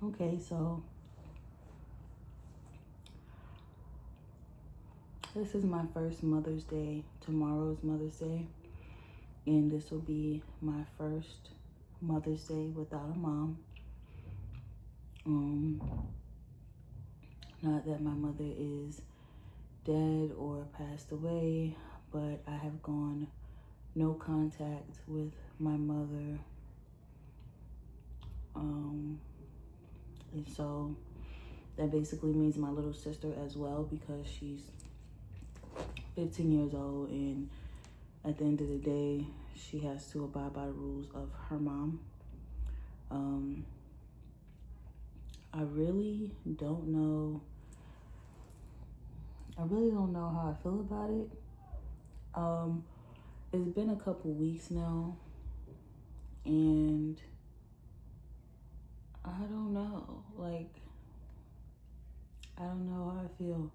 Okay, so this is my first Mother's Day. Tomorrow's Mother's Day. And this will be my first Mother's Day without a mom. Not that my mother is dead or passed away, but I have gone no contact with my mother. And so that basically means my little sister as well, because she's 15 years old, and at the end of the day, she has to abide by the rules of her mom. I really don't know how I feel about it. It's been a couple weeks now, and I don't know. I don't know how I feel.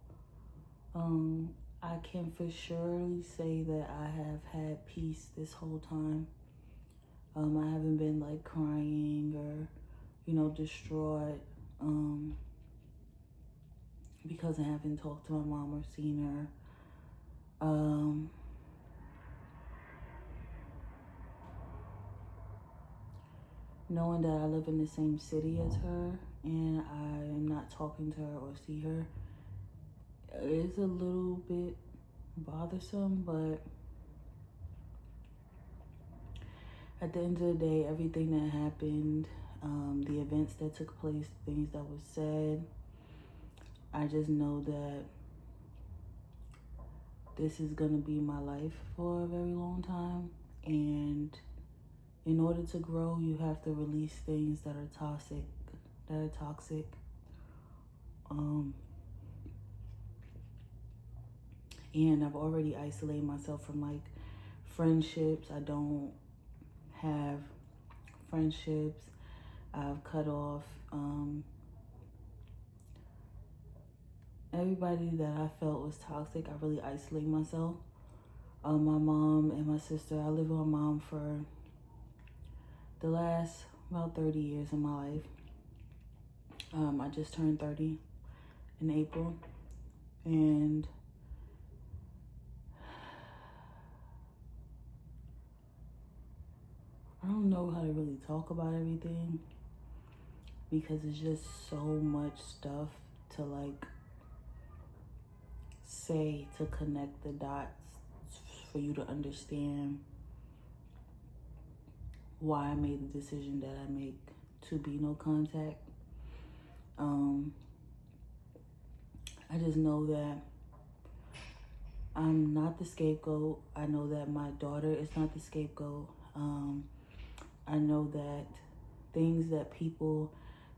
I can for surely say that I have had peace this whole time. I haven't been like crying or, distraught, because I haven't talked to my mom or seen her. Knowing that I live in the same city as her and I am not talking to her or see her is a little bit bothersome, but at the end of the day, everything that happened, the events that took place, things that were said, I just know that this is gonna be my life for a very long time, and in order to grow, you have to release things that are toxic. And I've already isolated myself from like friendships. I don't have friendships. I've cut off everybody that I felt was toxic. I really isolate myself. My mom and my sister, I live with my mom for the last about 30 years of my life. I just turned 30 in April, and I don't know how to really talk about everything because it's just so much stuff to like say to connect the dots for you to understand why I made the decision that I make to be no contact. I just know that I'm not the scapegoat. I know that my daughter is not the scapegoat. I know that things that people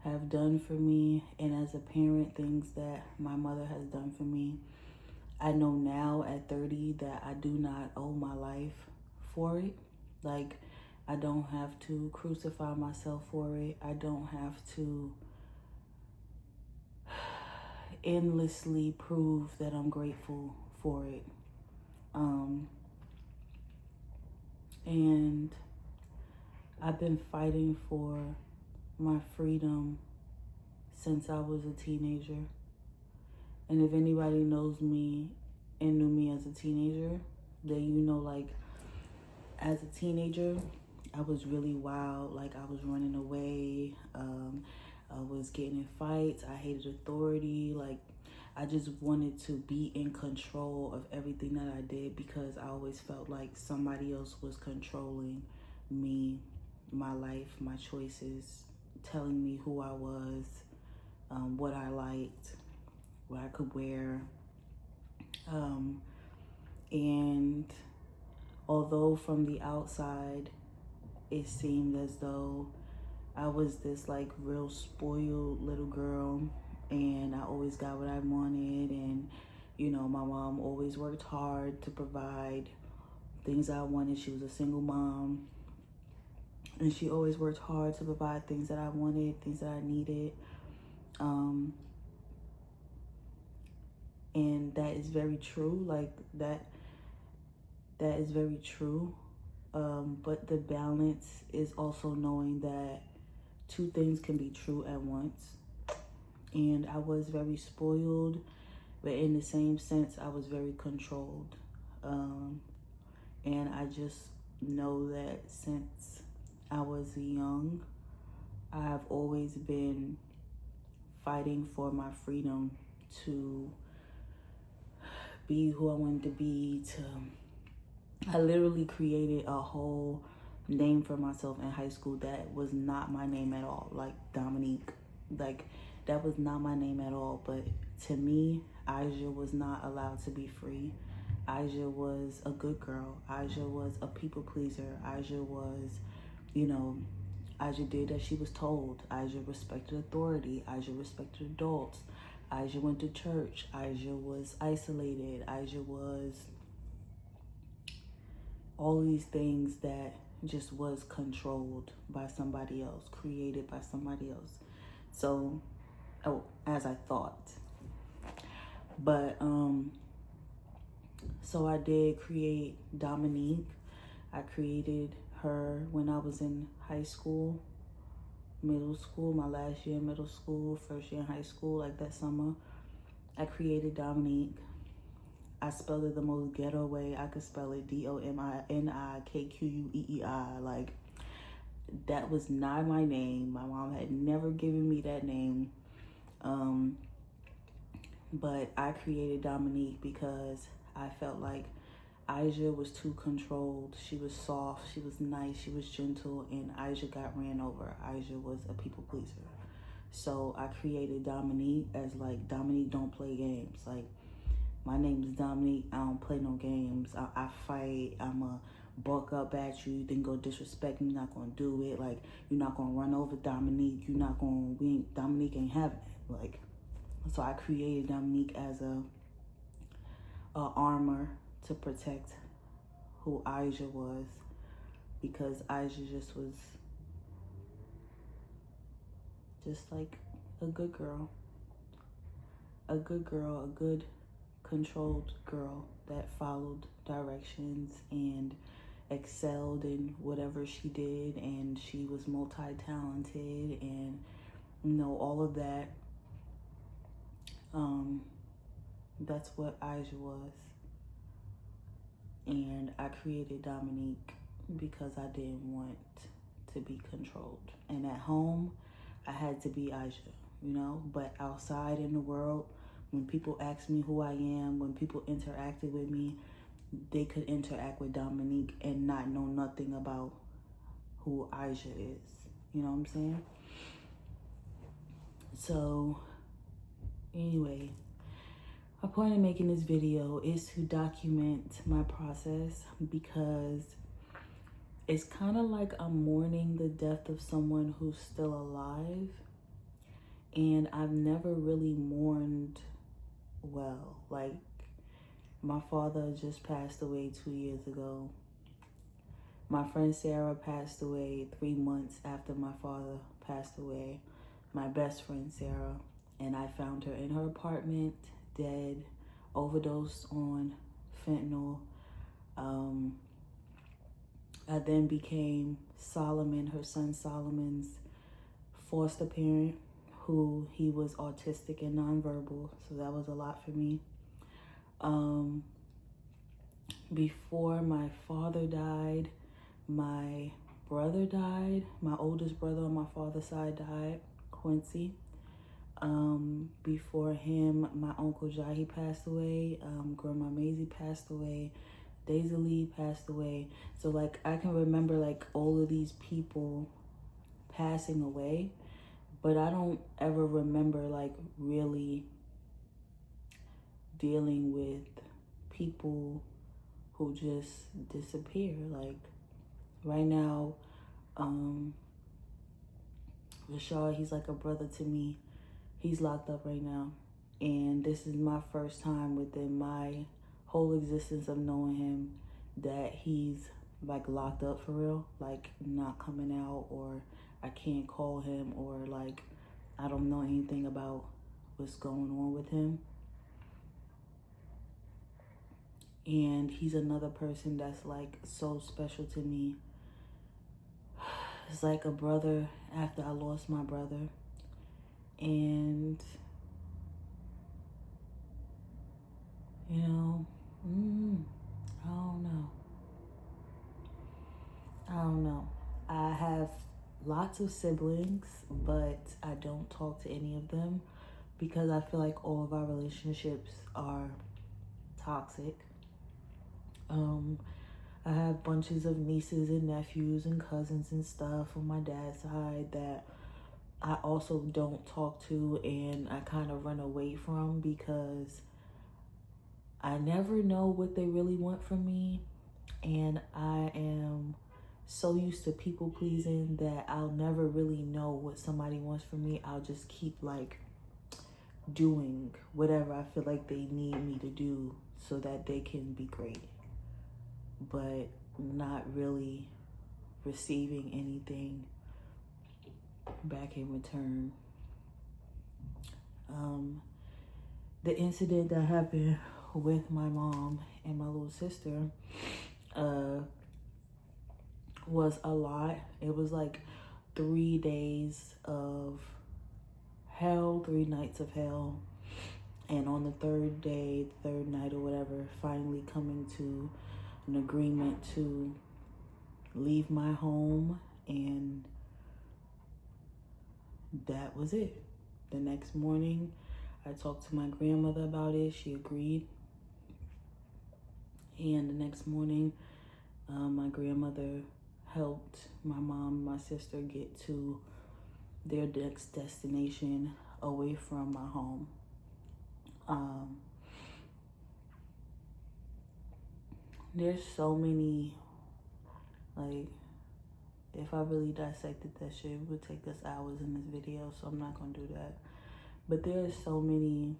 have done for me, and as a parent, things that my mother has done for me, I know now at 30 that I do not owe my life for it. Like, I don't have to crucify myself for it. I don't have to endlessly prove that I'm grateful for it. And I've been fighting for my freedom since I was a teenager. And if anybody knows me and knew me as a teenager, then like, as a teenager, I was really wild. Like, I was running away. I was getting in fights. I hated authority. Like, I just wanted to be in control of everything that I did because I always felt like somebody else was controlling me, my life, my choices, telling me who I was, what I liked, what I could wear. And although from the outside, it seemed as though I was this like real spoiled little girl and I always got what I wanted, and my mom always worked hard to provide things I wanted. She was a single mom, and she always worked hard to provide things that I wanted, things that I needed. And that is very true. Like, that is very true. But the balance is also knowing that two things can be true at once. And I was very spoiled, but in the same sense, I was very controlled. And I just know that since I was young, I've always been fighting for my freedom to be who I wanted to be. I literally created a whole name for myself in high school that was not my name at all. Like Dominique, like that was not my name at all. But to me, Aja was not allowed to be free. Aja was a good girl. Aja was a people pleaser. Aja was, Aja did as she was told. Aja respected authority. Aja respected adults. Aja went to church. Aja was isolated. Aja was all these things that just was controlled by somebody else, created by somebody else. So, as I thought. But, so I did create Dominique. I created her when I was in high school, middle school, my last year in middle school, first year in high school, like that summer. I created Dominique. I spelled it the most ghetto way I could spell it, DOMINIKQUEEI. Like, that was not my name. My mom had never given me that name. But I created Dominique because I felt like Aja was too controlled. She was soft, she was nice, she was gentle, and Aja got ran over. Aja was a people pleaser. So I created Dominique as like, Dominique don't play games. Like, my name is Dominique, I don't play no games. I fight, I'ma buck up at you. You think go disrespect me, you're not gonna do it. Like, you're not gonna run over Dominique. Dominique ain't having it. Like, so I created Dominique as a armor to protect who Aja was, because Aja just was just like a good girl, a good controlled girl that followed directions and excelled in whatever she did, and she was multi-talented, and all of that. That's what Aja was. And I created Dominique because I didn't want to be controlled. And at home, I had to be Aja, But outside in the world, when people asked me who I am, when people interacted with me, they could interact with Dominique and not know nothing about who Aja is. You know what I'm saying? So, anyway, my point in making this video is to document my process, because it's kind of like I'm mourning the death of someone who's still alive. And I've never really mourned well. Like, my father just passed away 2 years ago. My friend Sarah passed away 3 months after my father passed away. My best friend Sarah. And I found her in her apartment, dead, overdosed on fentanyl. I then became Solomon, her son Solomon's foster parent, who he was autistic and nonverbal, so that was a lot for me. Before my father died, my brother died. My oldest brother on my father's side died, Quincy. Before him, my Uncle Jahi passed away. Grandma Maisie passed away. Daisy Lee passed away. So, like, I can remember, like, all of these people passing away, but I don't ever remember, like, really dealing with people who just disappear. Like, right now, Rashad, he's like a brother to me. He's locked up right now. And this is my first time within my whole existence of knowing him that he's like locked up for real, like not coming out, or I can't call him, or like I don't know anything about what's going on with him. And he's another person that's like so special to me it's like a brother after I lost my brother. And, you know, I don't know. I don't know. I have lots of siblings, but I don't talk to any of them because I feel like all of our relationships are toxic. I have bunches of nieces and nephews and cousins and stuff on my dad's side that I also don't talk to, and I kind of run away from because I never know what they really want from me, and I am so used to people pleasing that I'll never really know what somebody wants from me. I'll just keep like doing whatever I feel like they need me to do so that they can be great, but not really receiving anything back in return. The incident that happened with my mom and my little sister was a lot. It was like 3 days of hell, 3 nights of hell. And on the third day, third night or whatever, finally coming to an agreement to leave my home, and that was it. The next morning, I talked to my grandmother about it. She agreed. And the next morning, my grandmother helped my mom and my sister get to their next destination away from my home. There's so many, like, if I really dissected that shit, it would take us hours in this video, so I'm not gonna do that. But there's so many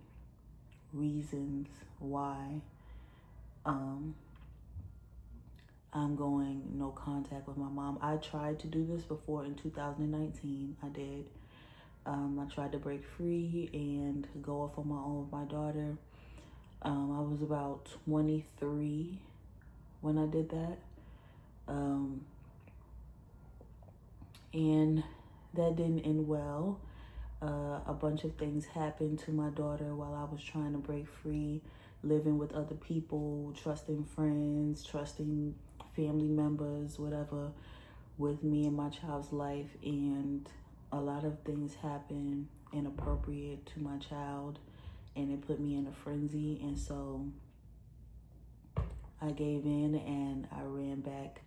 reasons why I'm going no contact with my mom. I tried to do this before in 2019. I did. I tried to break free and go off on my own with my daughter. I was about 23 when I did that. And that didn't end well. A bunch of things happened to my daughter while I was trying to break free, living with other people, trusting friends, trusting family members, whatever, with me and my child's life. And a lot of things happened inappropriate to my child, and it put me in a frenzy. And so I gave in and I ran back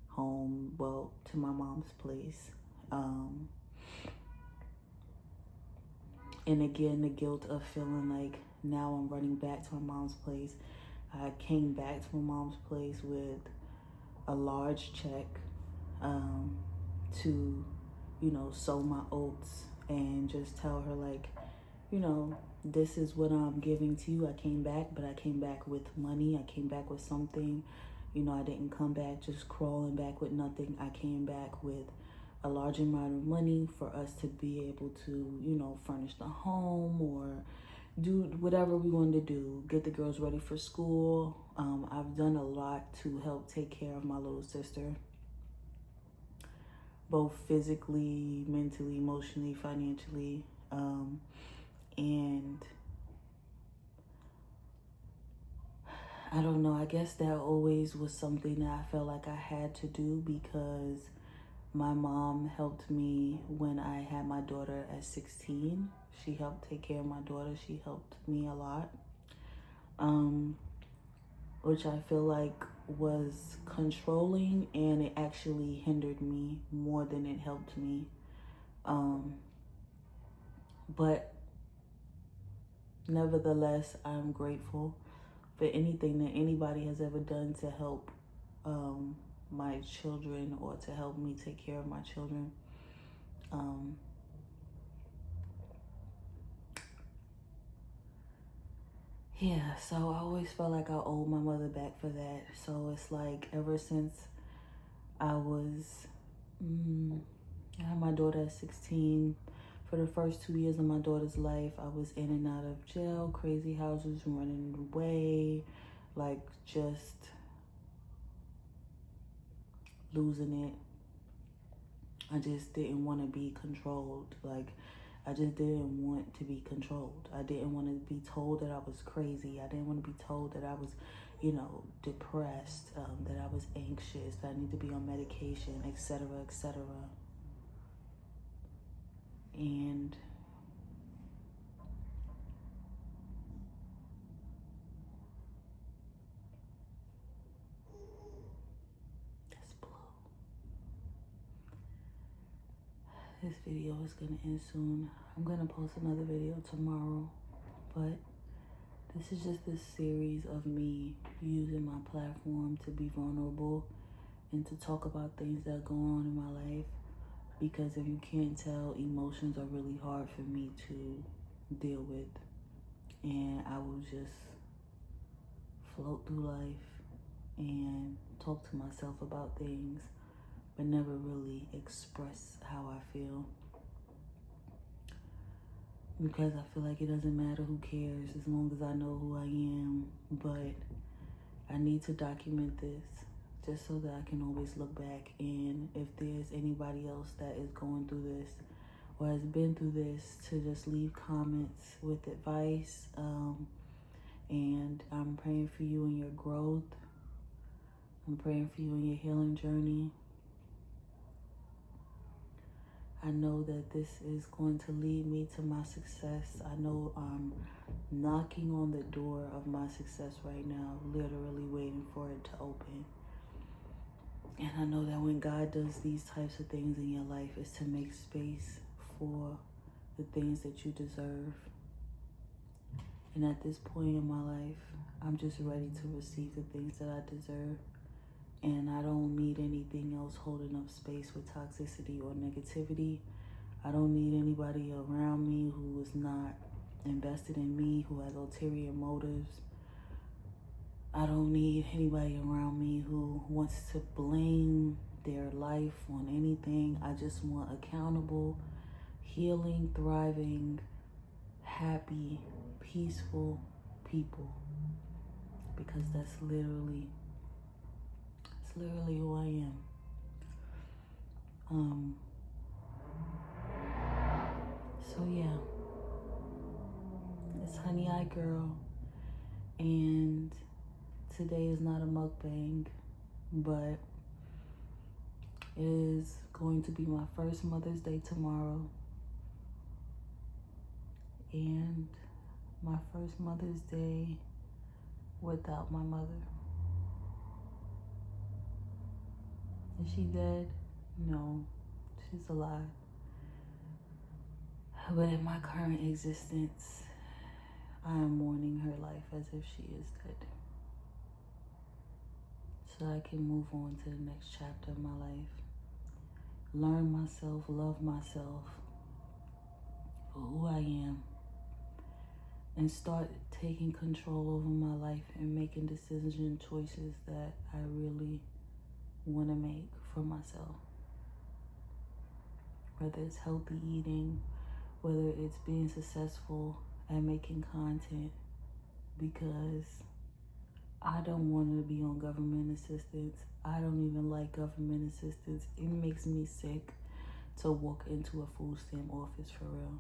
home, well, to my mom's place. And again, the guilt of feeling like now I'm running back to my mom's place. I came back to my mom's place with a large check to, sow my oats and just tell her, like, this is what I'm giving to you. I came back, but I came back with money. I came back with something. I didn't come back just crawling back with nothing. I came back with a large amount of money for us to be able to, furnish the home or do whatever we wanted to do, get the girls ready for school. I've done a lot to help take care of my little sister, both physically, mentally, emotionally, financially. And I don't know, I guess that always was something that I felt like I had to do because my mom helped me when I had my daughter at 16. She helped take care of my daughter. She helped me a lot, which I feel like was controlling, and it actually hindered me more than it helped me. But nevertheless, I'm grateful for anything that anybody has ever done to help my children or to help me take care of my children. Yeah, so I always felt like I owed my mother back for that. So it's like ever since I had my daughter at 16, for the first 2 years of my daughter's life, I was in and out of jail, crazy houses, running away, like just losing it. I just didn't want to be controlled. Like, I just didn't want to be controlled. I didn't want to be told that I was crazy. I didn't want to be told that I was, depressed, that I was anxious, that I need to be on medication, etc., etc. And that's blue. This video is going to end soon. I'm going to post another video tomorrow, but this is just this series of me using my platform to be vulnerable and to talk about things that go on in my life. Because if you can't tell, emotions are really hard for me to deal with. And I will just float through life and talk to myself about things, but never really express how I feel. Because I feel like it doesn't matter, who cares, as long as I know who I am. But I need to document this just so that I can always look back, and if there's anybody else that is going through this or has been through this, to just leave comments with advice. And I'm praying for you in your growth. I'm praying for you in your healing journey. I know that this is going to lead me to my success. I know I'm knocking on the door of my success right now, literally waiting for it to open. And I know that when God does these types of things in your life, it's to make space for the things that you deserve. And at this point in my life, I'm just ready to receive the things that I deserve. And I don't need anything else holding up space with toxicity or negativity. I don't need anybody around me who is not invested in me, who has ulterior motives. I don't need anybody around me who wants to blame their life on anything. I just want accountable, healing, thriving, happy, peaceful people. Because that's literally who I am. So yeah, it's Honey Eye Girl, and today is not a mukbang, but it is going to be my first Mother's Day tomorrow, and my first Mother's Day without my mother. Is she dead? No, she's alive. But in my current existence, I am mourning her life as if she is dead, so I can move on to the next chapter of my life. Learn myself, love myself for who I am, and start taking control over my life and making decisions and choices that I really want to make for myself. Whether it's healthy eating, whether it's being successful at making content, because I don't want to be on government assistance. I don't even like government assistance. It makes me sick to walk into a food stamp office, for real.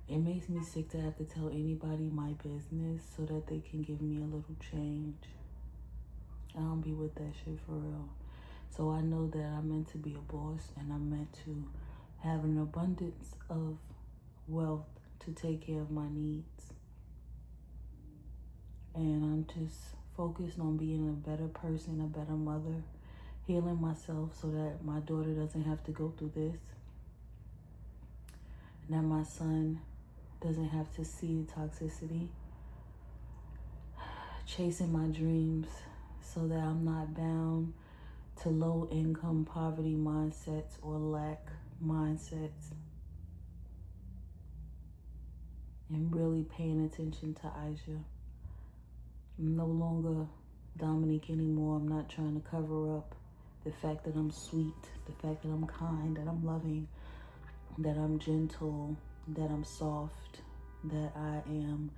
It makes me sick to have to tell anybody my business so that they can give me a little change. I don't be with that shit, for real. So I know that I'm meant to be a boss, and I'm meant to have an abundance of wealth to take care of my needs. And I'm just focused on being a better person, a better mother, healing myself so that my daughter doesn't have to go through this, and that my son doesn't have to see the toxicity, chasing my dreams so that I'm not bound to low income poverty mindsets or lack mindsets, and really paying attention to Aisha. I'm no longer Dominique anymore. I'm not trying to cover up the fact that I'm sweet, the fact that I'm kind, that I'm loving, that I'm gentle, that I'm soft, that I am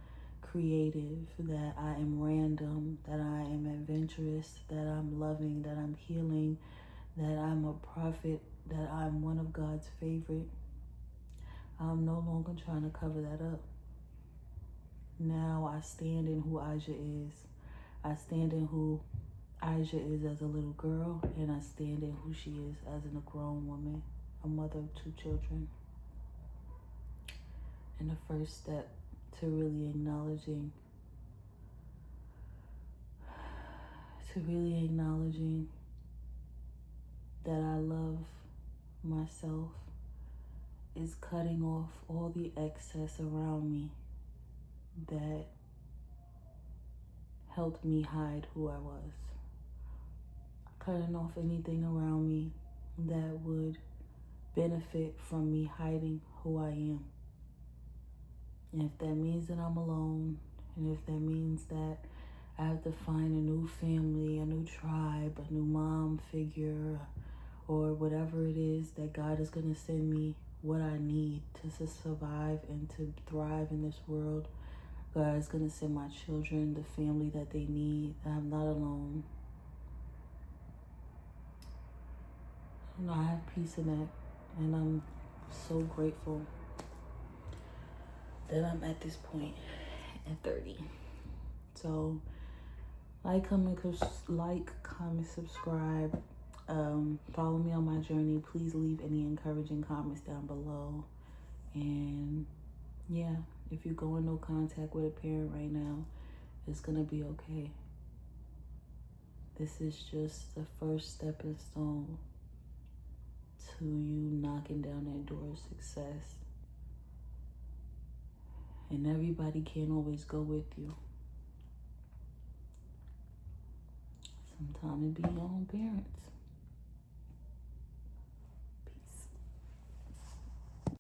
creative, that I am random, that I am adventurous, that I'm loving, that I'm healing, that I'm a prophet, that I'm one of God's favorite. I'm no longer trying to cover that up. Now I stand in who Aja is. I stand in who Aja is as a little girl, and I stand in who she is as a grown woman, a mother of 2 children. And the first step to really acknowledging that I love myself is cutting off all the excess around me that helped me hide who I was. Cutting off anything around me that would benefit from me hiding who I am. And if that means that I'm alone, and if that means that I have to find a new family, a new tribe, a new mom figure, or whatever it is that God is going to send me, what I need to survive and to thrive in this world, God is going to send my children the family that they need. I'm not alone. And I have peace in that, and I'm so grateful that I'm at this point at 30. So like, comment, subscribe. Follow me on my journey. Please leave any encouraging comments down below. And yeah, if you go in no contact with a parent right now, it's gonna be okay. This is just the first stepping stone to you knocking down that door of success. And everybody can't always go with you. Sometimes it be your own parents.